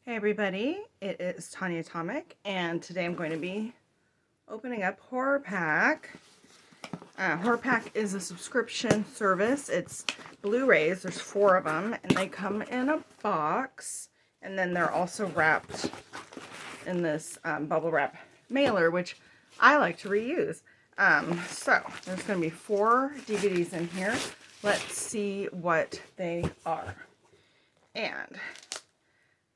Hey everybody, it is Tanya Atomic, and today I'm going to be opening up HorrorPack. HorrorPack is a subscription service. It's Blu-rays, there's 4 of them, and they come in a box, and then they're also wrapped in this bubble wrap mailer, which I like to reuse. So there's going to be 4 DVDs in here. Let's see what they are. And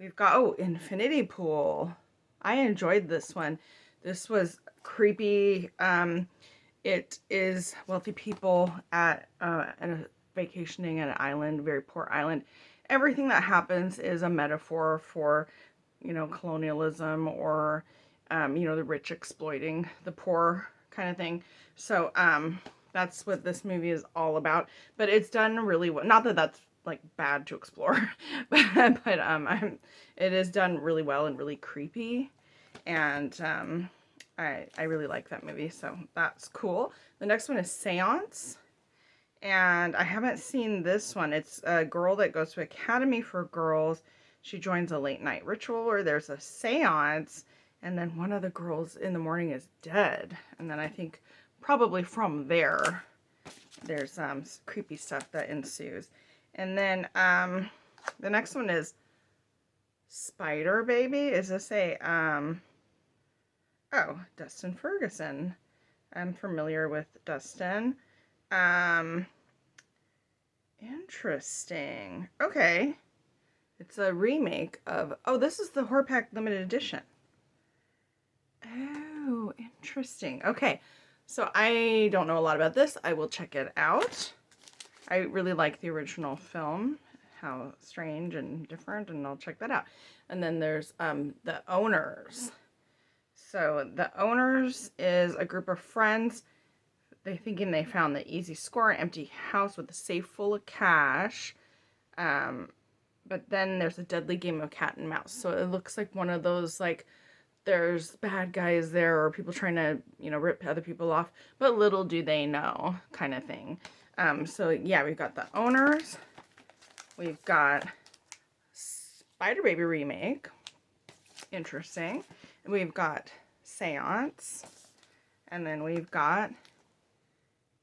we've got, Infinity Pool. I enjoyed this one. This was creepy. It is wealthy people at vacationing at an island, very poor island. Everything that happens is a metaphor for, colonialism or, the rich exploiting the poor kind of thing. So, that's what this movie is all about. But it's done really well. Not that that's like bad to explore, but it is done really well and really creepy, and I really like that movie, so that's cool. The next one is Seance, and I haven't seen this one. It's a girl that goes to Academy for Girls. She joins a late night ritual where there's a seance, and then one of the girls in the morning is dead, and then I think probably from there there's creepy stuff that ensues. And then the next one is Spider Baby. Is this a Dustin Ferguson. I'm familiar with Dustin. Interesting. Okay. It's a remake of, this is the HorrorPack limited edition. Oh, interesting. Okay. So I don't know a lot about this. I will check it out. I really like the original film, how strange and different, and I'll check that out. And then there's The Owners. So The Owners is a group of friends. They're thinking they found the easy score, an empty house with a safe full of cash. But then there's a deadly game of cat and mouse. So it looks like one of those, like, there's bad guys there or people trying to, rip other people off. But little do they know kind of thing. So yeah, we've got The Owners. We've got Spider Baby remake. Interesting. And we've got Seance. And then we've got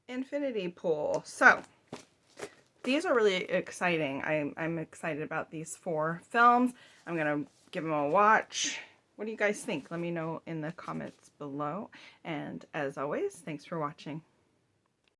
Infinity Pool. So these are really exciting. I'm excited about these 4 films. I'm going to give them a watch. What do you guys think? Let me know in the comments below. And as always, thanks for watching.